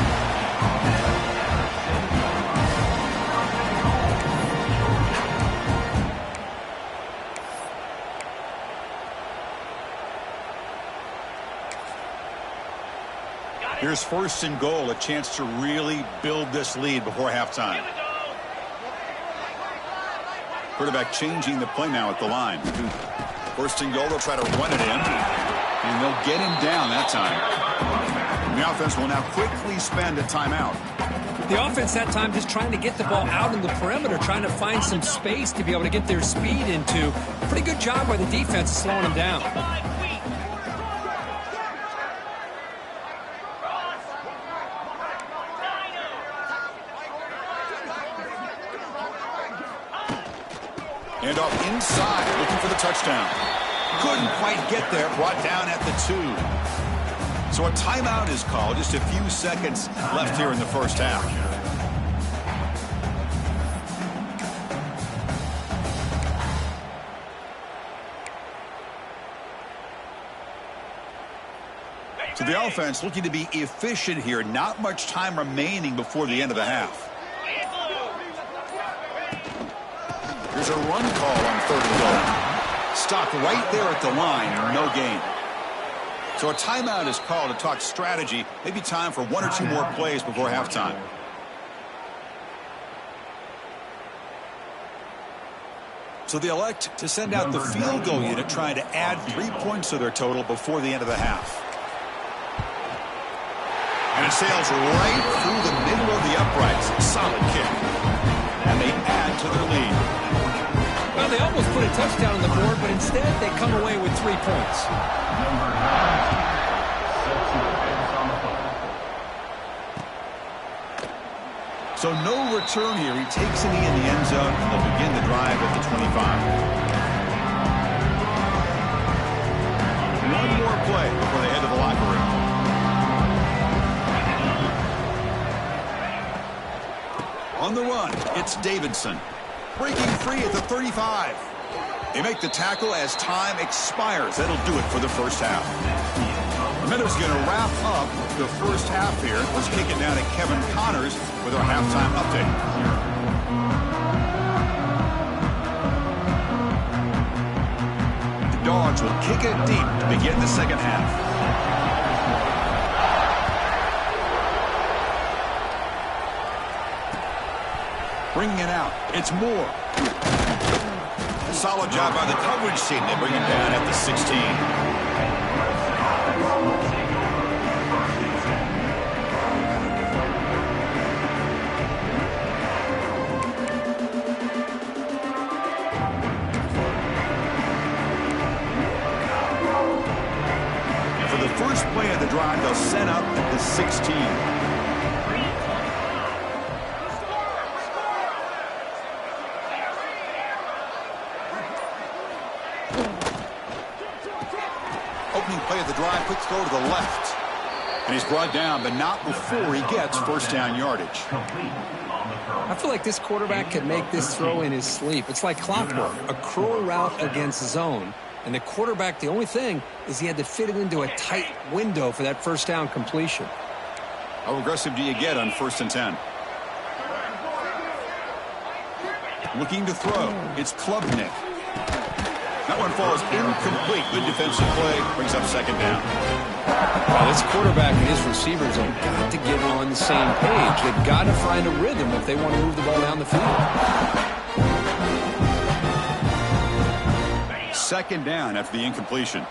Here's first and goal, a chance to really build this lead before halftime. Quarterback changing the play now at the line. First and goal, they'll try to run it in, and they'll get him down that time. And the offense will now quickly spend a timeout. The offense that time just trying to get the ball out in the perimeter, trying to find some space to be able to get their speed into. Pretty good job by the defense slowing them down. And off inside, looking for the touchdown. Couldn't quite get there, brought down at the 2. So a timeout is called, just a few seconds left here in the first half. So the offense looking to be efficient here, not much time remaining before the end of the half. There's a run call on third and goal. Stopped right there at the line, no gain. So a timeout is called to talk strategy. Maybe time for 1 or 2 more plays before halftime. So they elect to send out the field goal unit, trying to add 3 points to their total before the end of the half. And it sails right through the middle of the uprights. Solid kick. And they add to their lead. Well, they almost put a touchdown on the board, but instead they come away with 3 points. So no return here. He takes it in the end zone, and they'll begin the drive at the 25. One more play before they head to the locker room. On the run, it's Davidson. Breaking free at the 35. They make the tackle as time expires. That'll do it for the first half. The Minnows going to wrap up the first half here. Let's kick it down to Kevin Connors with our halftime update. Dogs will kick it deep to begin the second half. Bringing it out. It's Moore. Solid job by the coverage team. They bring him down at the 16. First play of the drive, they'll set up at the 16. Opening play of the drive, quick throw to the left. And he's brought down, but not before he gets first down yardage. I feel like this quarterback could make this throw in his sleep. It's like clockwork, a cruel route against zone. And the quarterback, the only thing is he had to fit it into a tight window for that first down completion. How aggressive do you get on 1st and 10? Looking to throw. It's Klubnik. That one falls incomplete. Good defensive play. Brings up second down. Well, this quarterback and his receivers have got to get on the same page. They've got to find a rhythm if they want to move the ball down the field. Second down after the incompletion.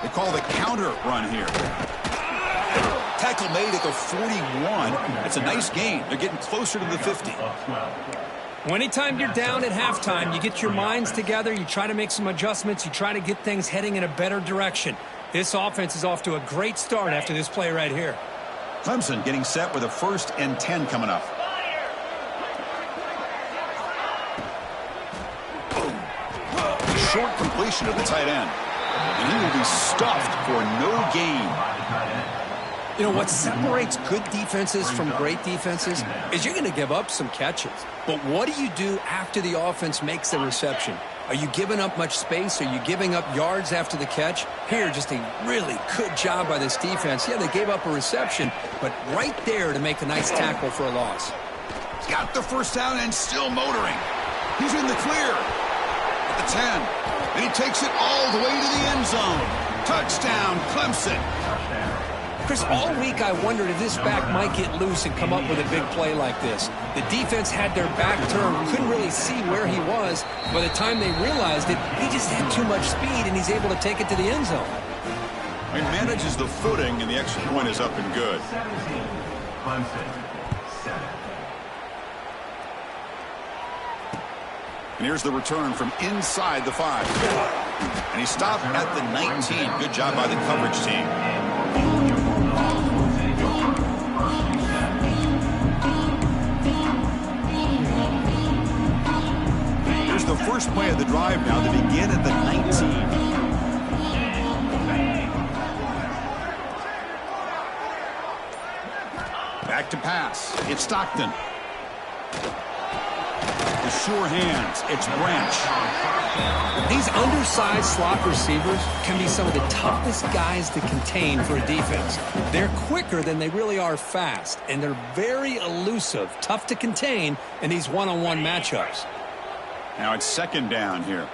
They call the counter run here. Tackle made at the 41. That's a nice gain. They're getting closer to the 50. Well, anytime you're down at halftime, you get your minds together, you try to make some adjustments, you try to get things heading in a better direction. This offense is off to a great start after this play right here. Clemson getting set with a 1st and 10 coming up. Short completion to the tight end. And he will be stuffed for no gain. You know, what separates good defenses from great defenses is you're going to give up some catches. But what do you do after the offense makes the reception? Are you giving up much space? Are you giving up yards after the catch? Here, just a really good job by this defense. Yeah, they gave up a reception, but right there to make a nice tackle for a loss. He's got the first down and still motoring. He's in the clear at the 10. And he takes it all the way to the end zone. Touchdown, Clemson. Chris, all week I wondered if this back might get loose and come up with a big play like this. The defense had their back turned, couldn't really see where he was. By the time they realized it, he just had too much speed, and he's able to take it to the end zone. He manages the footing, and the extra point is up and good. And here's the return from inside the 5. And he stopped at the 19. Good job by the coverage team. Here's the first play of the drive now. They begin at the 19. Back to pass. It's Stockton. The sure hands. It's Branch. These undersized slot receivers can be some of the toughest guys to contain for a defense. They're quicker than they really are fast, and they're very elusive, tough to contain in these one-on-one matchups. Now it's second down here.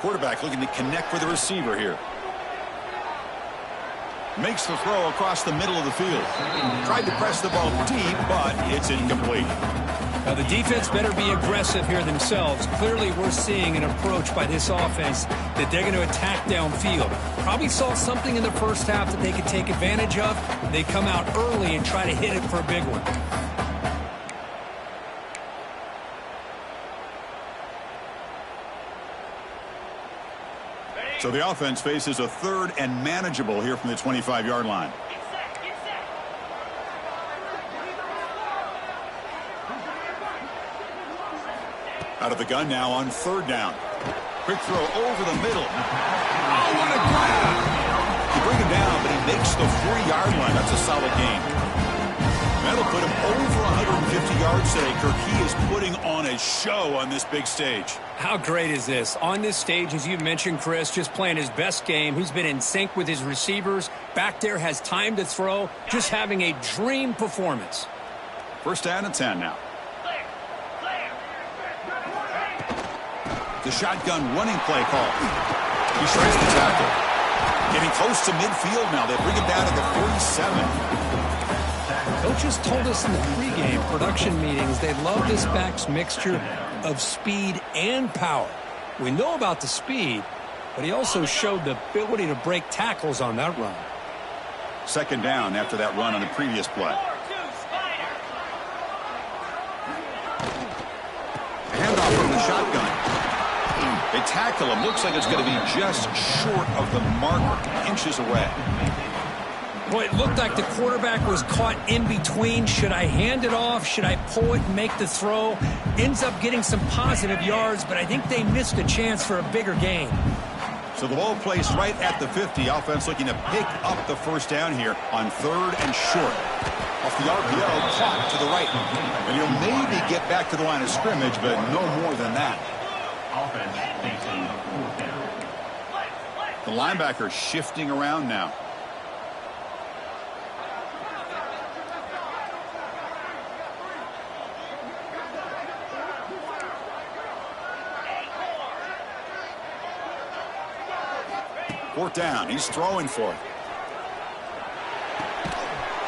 Quarterback looking to connect with the receiver here. Makes the throw across the middle of the field. Tried to press the ball deep, but it's incomplete. Now the defense better be aggressive here themselves. Clearly we're seeing an approach by this offense that they're going to attack downfield. Probably saw something in the first half that they could take advantage of. They come out early and try to hit it for a big one. So the offense faces a third and manageable here from the 25-yard line. Out of the gun now on third down. Quick throw over the middle. Oh, what a grab! You bring him down, but he makes the 4-yard line. That's a solid gain. That'll put him over 150 yards today, Kirk. He is putting on a show on this big stage. How great is this? On this stage, as you mentioned, Chris, just playing his best game. He's been in sync with his receivers. Back there, has time to throw. Just having a dream performance. First down and 10 now. The shotgun running play call. He strikes the tackle. Getting close to midfield now. They bring him down to the 47. Coaches told us in the pregame production meetings they love this back's mixture of speed and power. We know about the speed, but he also showed the ability to break tackles on that run. Second down after that run on the previous play. Handoff from the shotgun. They tackle him. Looks like it's going to be just short of the marker, inches away. Well, it looked like the quarterback was caught in between. Should I hand it off? Should I pull it and make the throw? Ends up getting some positive yards, but I think they missed a chance for a bigger gain. So the ball placed right at the 50. Offense looking to pick up the first down here on third and short. Off the RPO, clock to the right. And he'll maybe get back to the line of scrimmage, but no more than that. The linebacker shifting around now. Fourth down. He's throwing for it.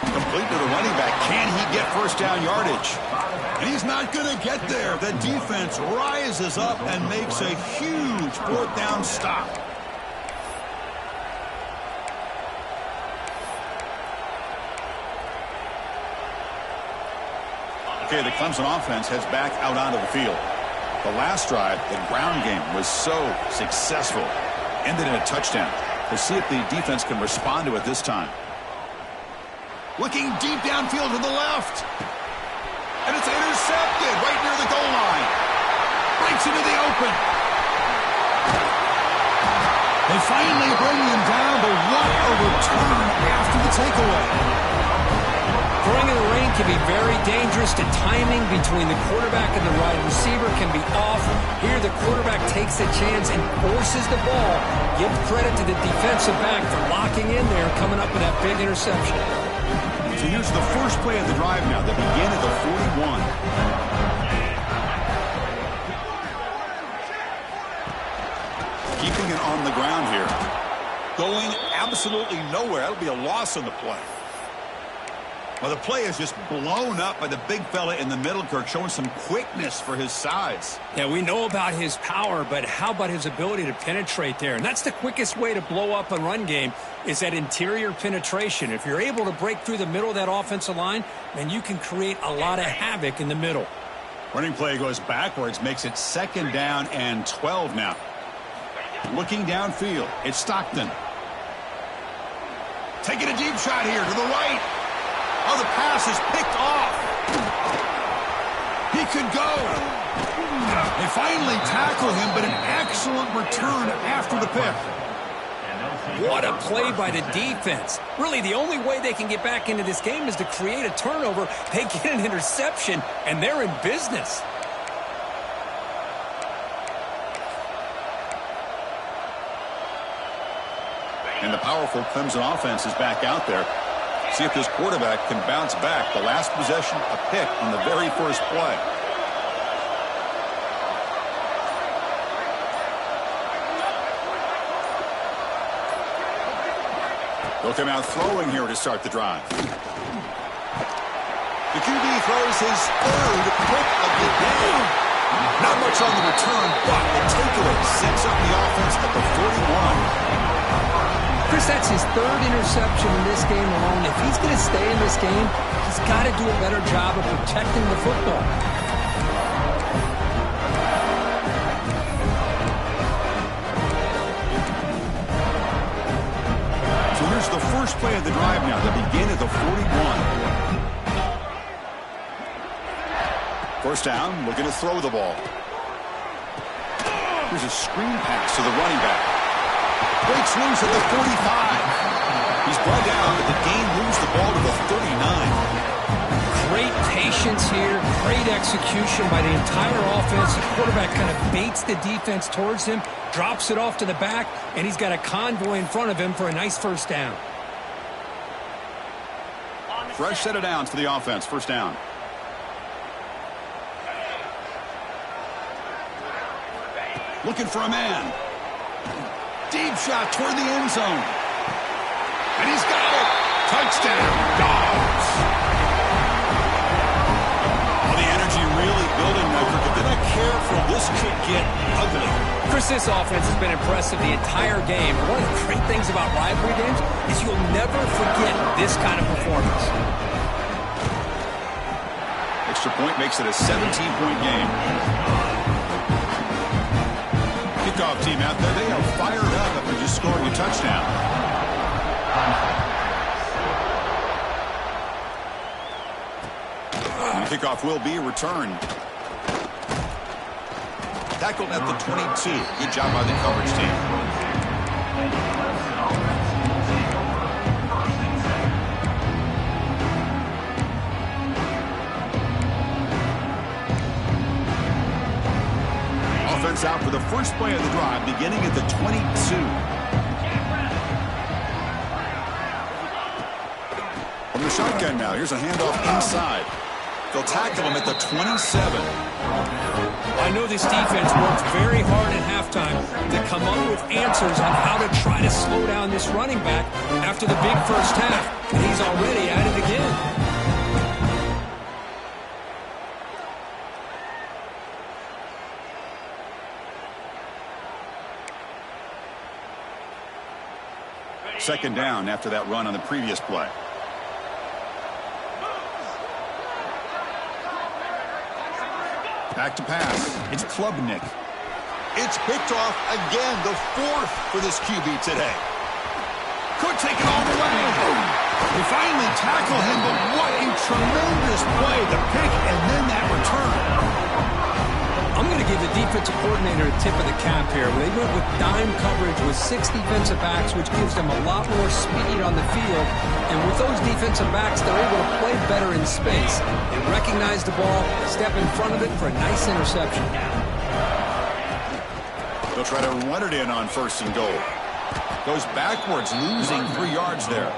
Complete to the running back. Can he get first down yardage? And he's not going to get there. The defense rises up and makes a huge fourth down stop. Okay, the Clemson offense heads back out onto the field. The last drive, the ground game, was so successful. Ended in a touchdown. We'll see if the defense can respond to it this time. Looking deep downfield to the left. And it's intercepted right near the goal line. Breaks into the open. They finally bring him down, but what a return after the takeaway. Throwing in the rain can be very dangerous. The timing between the quarterback and the wide receiver can be off. Here the quarterback takes a chance and forces the ball. Give credit to the defensive back for locking in there, coming up with that big interception. So here's the first play of the drive now. They begin at the 41. Keeping it on the ground here. Going absolutely nowhere. That'll be a loss on the play. Well, the play is just blown up by the big fella in the middle, Kirk, showing some quickness for his size. Yeah, we know about his power, but how about his ability to penetrate there? And that's the quickest way to blow up a run game is that interior penetration. If you're able to break through the middle of that offensive line, then you can create a lot of havoc in the middle. Running play goes backwards, makes it second down and 12 now. Looking downfield, it's Stockton. Taking a deep shot here to the right. Oh, the pass is picked off. He could go. They finally tackle him, but an excellent return after the pick. What a play by the defense. Really, the only way they can get back into this game is to create a turnover. They get an interception, and they're in business. And the powerful Clemson offense is back out there. See if this quarterback can bounce back. The last possession, a pick on the very first play. They'll come out throwing here to start the drive. The QB throws his third pick of the day. Not much on the return, but the takeaway sets up the offense at the 41. Chris, that's his third interception in this game alone. If he's going to stay in this game, he's got to do a better job of protecting the football. So here's the first play of the drive now. They begin at the 41. First down, looking to throw the ball. Here's a screen pass to the running back. Breaks loose at the 45. He's brought down, but the game moves the ball to the 39. Patience here, great execution by the entire offense. The quarterback kind of baits the defense towards him, drops it off to the back, and he's got a convoy in front of him for a nice first down. Fresh set of downs for the offense. First down. Looking for a man. Deep shot toward the end zone. And he's got it. Touchdown, Dogs. Well, the energy really building now. They're not careful. This could get ugly. Chris, this offense has been impressive the entire game. And one of the great things about rivalry games is you'll never forget this kind of performance. Extra point makes it a 17-point game. Kickoff team out there, they are fired up after just scoring a touchdown. And the kickoff will be returned. Tackled at the 22. Good job by the coverage team. Offense out for the first play of the drive, beginning at the 22. From the shotgun now, here's a handoff inside. They'll tackle him at the 27. I know this defense worked very hard at halftime to come up with answers on how to try to slow down this running back after the big first half. And he's already at it again. Second down after that run on the previous play. Back to pass. It's Klubnik. It's picked off again, the fourth for this QB today. Could take it all the way. They finally tackle him, but what a tremendous play. The pick and then that return. I'm going to give the defensive coordinator a tip of the cap here. They went with dime coverage with 6 defensive backs, which gives them a lot more speed on the field. And with those defensive backs, they're able to play better in space. They recognize the ball, step in front of it for a nice interception. They'll try to run it in on first and goal. Goes backwards, losing 3 yards there.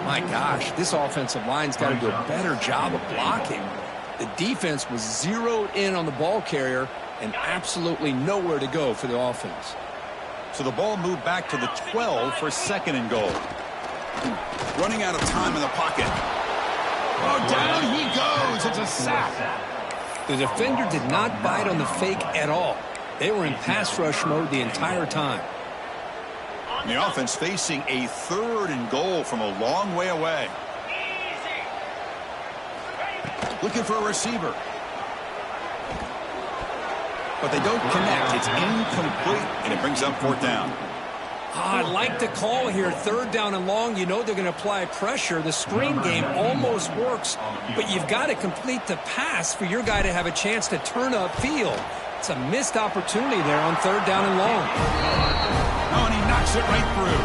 My gosh, this offensive line's got to do a better job of blocking. The defense was zeroed in on the ball carrier and absolutely nowhere to go for the offense. So the ball moved back to the 12 for second and goal. Running out of time in the pocket. Oh, down he goes. It's a sack. The defender did not bite on the fake at all. They were in pass rush mode the entire time. And the offense facing a third and goal from a long way away. Looking for a receiver. But they don't connect. It's incomplete, and it brings up fourth down. I like the call here. Third down and long. You know they're going to apply pressure. The screen game almost works, but you've got to complete the pass for your guy to have a chance to turn upfield. It's a missed opportunity there on third down and long. Oh, and he knocks it right through.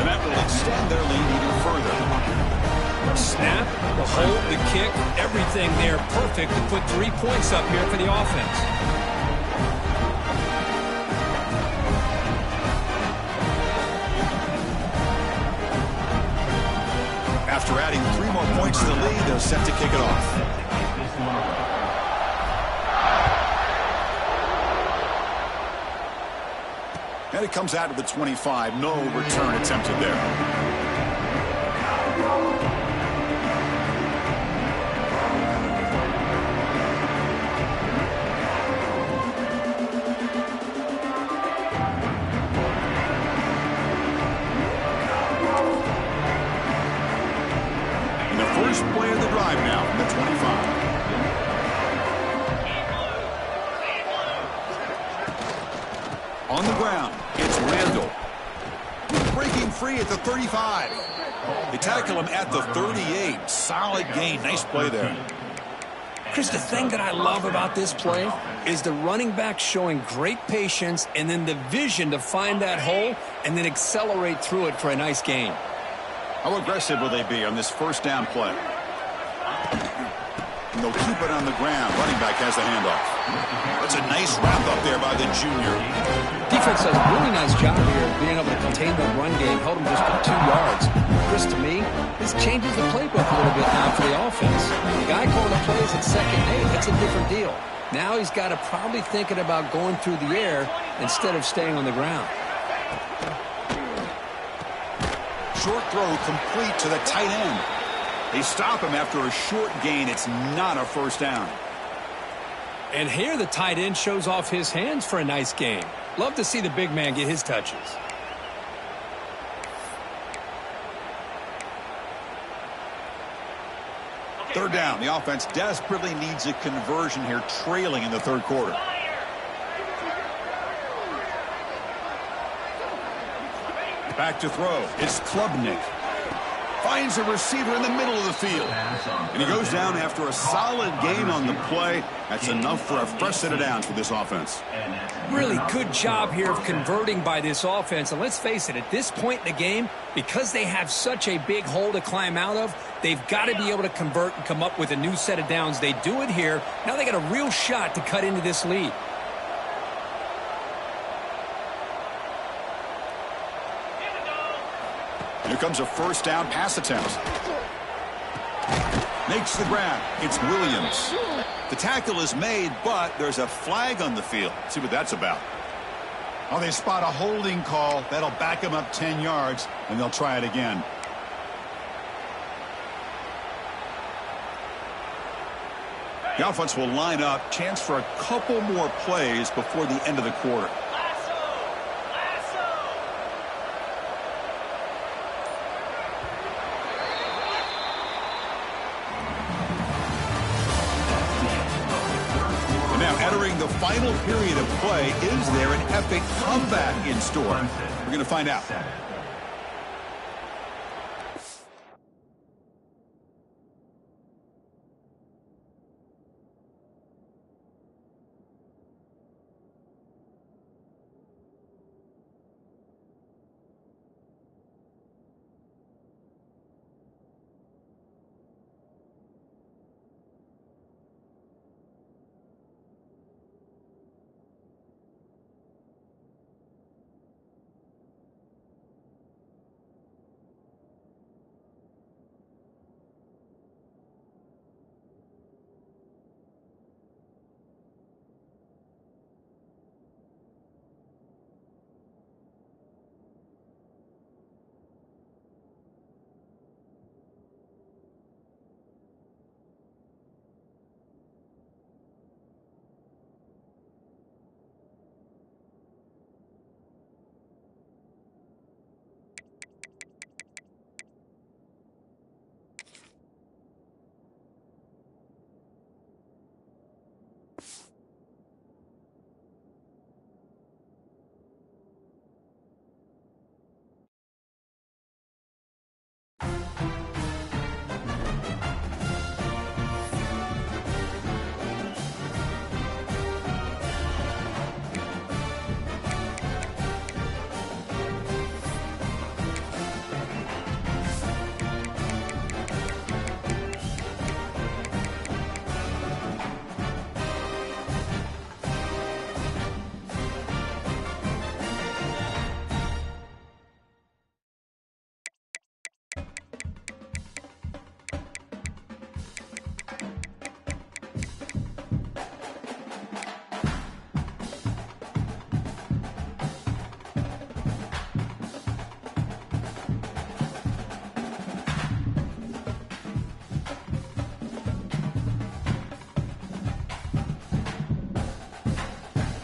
And that will extend their lead even further. Snap, the hold, the kick, everything there perfect to put 3 points up here for the offense. After adding 3 more points to the lead, they're set to kick it off. And it comes out of the 25. No return attempted there. First play of the drive now from the 25. On the ground, it's Randall. Breaking free at the 35. They tackle him at the 38. Solid gain. Nice play there. Chris, the thing that I love about this play is the running back showing great patience and then the vision to find that hole and then accelerate through it for a nice gain. How aggressive will they be on this first down play? And they'll keep it on the ground. Running back has the handoff. That's a nice wrap up there by the junior. Defense does a really nice job here of being able to contain the run game, held him just for 2 yards. Chris, to me, this changes the playbook a little bit now for the offense. The guy calling the plays at 2nd and 8, that's a different deal. Now he's got to probably thinking about going through the air instead of staying on the ground. Short throw complete to the tight end. They stop him after a short gain. It's not a first down. And here the tight end shows off his hands for a nice game. Love to see the big man get his touches. Third down. The offense desperately needs a conversion here, trailing in the third quarter. Back to throw. It's Klubnik. Finds a receiver in the middle of the field. And he goes down after a solid gain on the play. That's enough for a fresh set of downs for this offense. Really good job here of converting by this offense. And let's face it, at this point in the game, because they have such a big hole to climb out of, they've got to be able to convert and come up with a new set of downs. They do it here. Now they got a real shot to cut into this lead. Here comes a first down pass attempt. Makes the grab. It's Williams. The tackle is made, but there's a flag on the field. Let's see what that's about. Oh, they spot a holding call. That'll back them up 10 yards, and they'll try it again. The offense will line up. Chance for a couple more plays before the end of the quarter. Entering the final period of play, is there an epic comeback in store? We're going to find out.